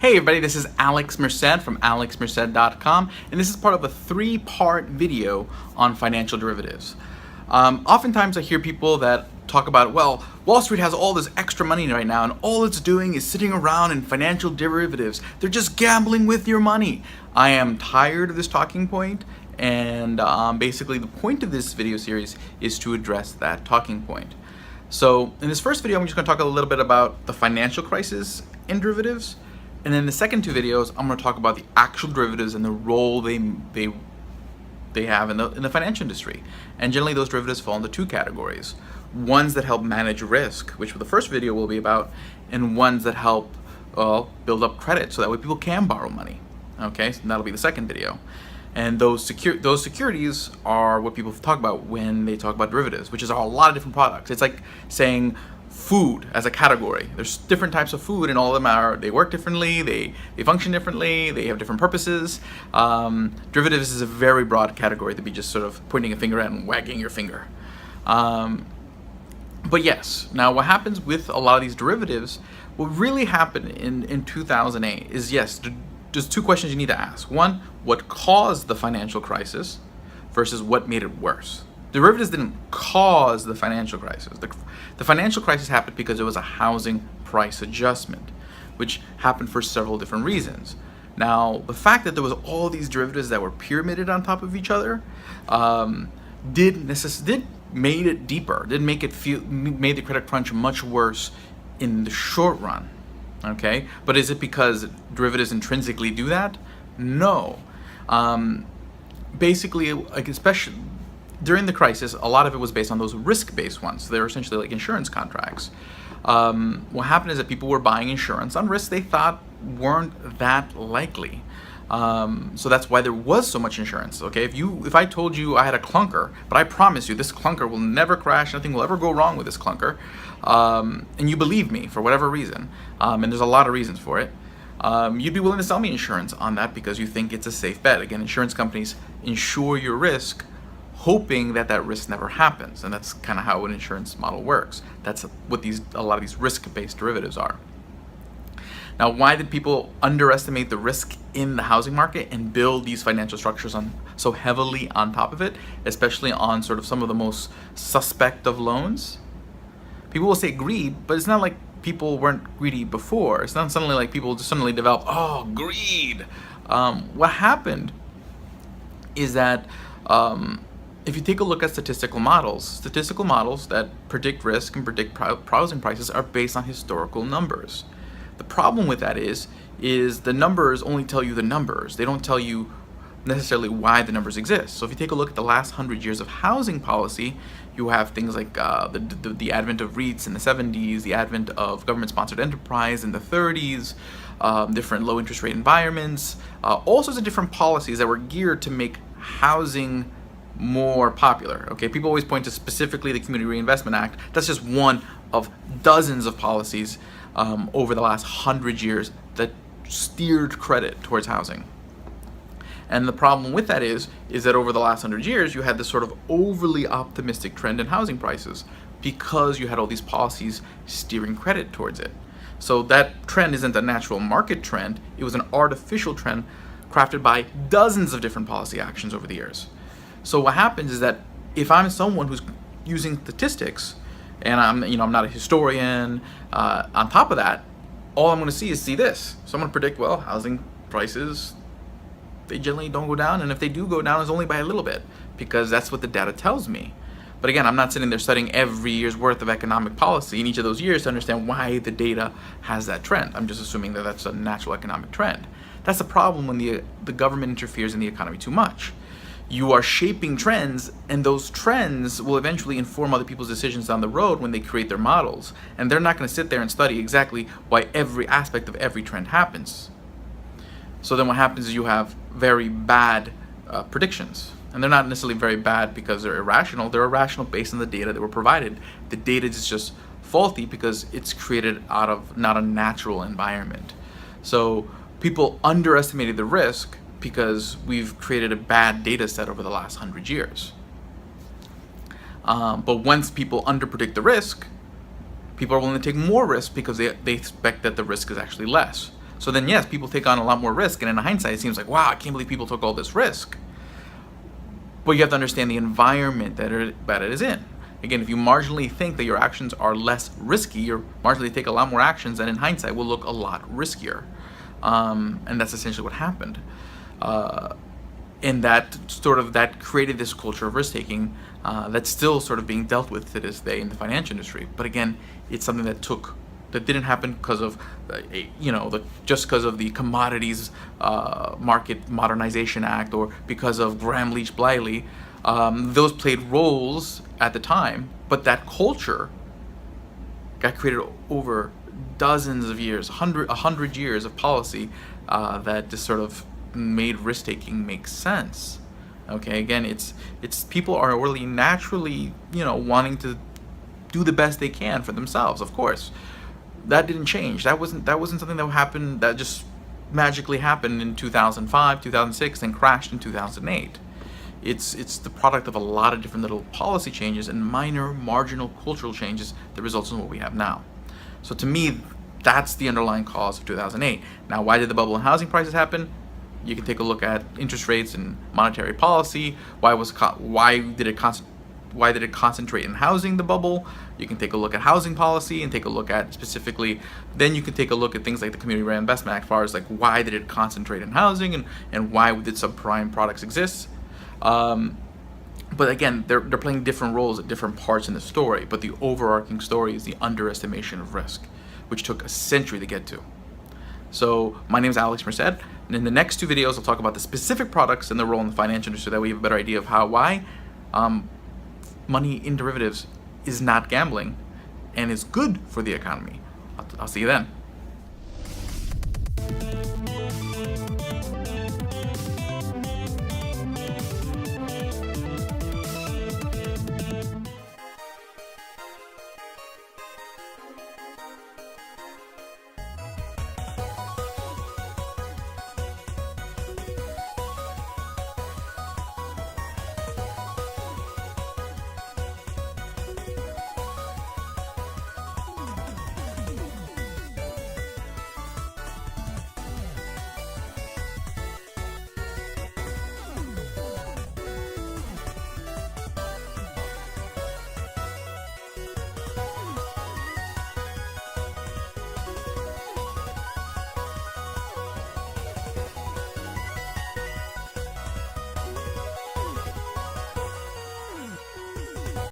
Hey everybody, this is Alex Merced from alexmerced.com, and this is part of a three-part video on financial derivatives. Oftentimes I hear people that talk about, well, Wall Street has all this extra money right now and all it's doing is sitting around in financial derivatives. They're just gambling with your money. I am tired of this talking point, and basically the point of this video series is to address that talking point. So in this first video, I'm just going to talk a little bit about the financial crisis in derivatives. And then the second two videos, I'm going to talk about the actual derivatives and the role they have in the financial industry. And generally those derivatives fall into two categories. Ones that help manage risk, which the first video will be about, and ones that help build up credit so that way people can borrow money. Okay, so that'll be the second video. And those securities are what people talk about when they talk about derivatives, which is a lot of different products. It's like saying food as a category. There's different types of food, and all of them they work differently, they function differently, they have different purposes. Derivatives is a very broad category to be just sort of pointing a finger at and wagging your finger. But yes, now what happens with a lot of these derivatives, what really happened in 2008 is, yes, there's two questions you need to ask. One, what caused the financial crisis versus what made it worse? Derivatives didn't cause the financial crisis. The financial crisis happened because it was a housing price adjustment, which happened for several different reasons. Now, the fact that there was all these derivatives that were pyramided on top of each other made it deeper, made the credit crunch much worse in the short run. Okay, but is it because derivatives intrinsically do that? No. Basically, like especially during the crisis, a lot of it was based on those risk-based ones. So they were essentially like insurance contracts. What happened is that people were buying insurance on risks they thought weren't that likely. So that's why there was so much insurance. Okay, if I told you I had a clunker, but I promise you this clunker will never crash, nothing will ever go wrong with this clunker, and you believe me for whatever reason, and there's a lot of reasons for it, you'd be willing to sell me insurance on that because you think it's a safe bet. Again, insurance companies insure your risk, hoping that risk never happens, and that's kind of how an insurance model works. That's what a lot of these risk-based derivatives are. Now, why did people underestimate the risk in the housing market and build these financial structures so heavily on top of it, especially on sort of some of the most suspect of loans? People will say greed, but it's not like people weren't greedy before. It's not suddenly like people just suddenly develop, oh, greed. What happened is that if you take a look at statistical models that predict risk and predict housing prices are based on historical numbers. The problem with that is the numbers only tell you the numbers. They don't tell you necessarily why the numbers exist. So if you take a look at the last 100 years of housing policy, you have things like the advent of REITs in the 70s, the advent of government-sponsored enterprise in the 30s, different low interest rate environments, all sorts of different policies that were geared to make housing more popular. Okay, people always point to specifically the Community Reinvestment Act. That's just one of dozens of policies over the last 100 years that steered credit towards housing. And the problem with that is that over the last 100 years, you had this sort of overly optimistic trend in housing prices because you had all these policies steering credit towards it. So that trend isn't a natural market trend. It was an artificial trend crafted by dozens of different policy actions over the years. So what happens is that if I'm someone who's using statistics, and I'm not a historian, on top of that, all I'm going to see this. So I'm going to predict, well, housing prices, they generally don't go down, and if they do go down, it's only by a little bit, because that's what the data tells me. But again, I'm not sitting there studying every year's worth of economic policy in each of those years to understand why the data has that trend. I'm just assuming that that's a natural economic trend. That's the problem when the government interferes in the economy too much. You are shaping trends, and those trends will eventually inform other people's decisions down the road when they create their models. And they're not going to sit there and study exactly why every aspect of every trend happens. So then what happens is you have very bad predictions. And they're not necessarily very bad because they're irrational. They're irrational based on the data that were provided. The data is just faulty because it's created out of not a natural environment. So people underestimated the risk because we've created a bad data set over the last 100 years. But once people underpredict the risk, people are willing to take more risk because they expect that the risk is actually less. So then, yes, people take on a lot more risk, and in hindsight, it seems like, wow, I can't believe people took all this risk. But you have to understand the environment that it is in. Again, if you marginally think that your actions are less risky, you marginally take a lot more actions, and in hindsight will look a lot riskier. And that's essentially what happened. And that created this culture of risk taking that's still sort of being dealt with to this day in the financial industry. But again, it's something that didn't happen because of just because of the Commodities Market Modernization Act, or because of Graham Leach Bliley. Those played roles at the time, but that culture got created over dozens of years, 100 years of policy that just sort of made risk-taking make sense. Okay, again, it's people are really naturally, wanting to do the best they can for themselves. Of course, that didn't change. That wasn't something that happened, that just magically happened in 2005, 2006, and crashed in 2008. It's the product of a lot of different little policy changes and minor marginal cultural changes that results in what we have now. So to me, that's the underlying cause of 2008. Now, why did the bubble in housing prices happen? You can take a look at interest rates and monetary policy. Why did it concentrate in housing, the bubble? You can take a look at housing policy and take a look at specifically. Then you can take a look at things like the Community Rent Investment Act, as far as like why did it concentrate in housing, and why did subprime products exist? But again, they're playing different roles at different parts in the story. But the overarching story is the underestimation of risk, which took a century to get to. So my name is Alex Merced, and in the next two videos, I'll talk about the specific products and their role in the financial industry, so that we have a better idea of why money in derivatives is not gambling and is good for the economy. I'll see you then.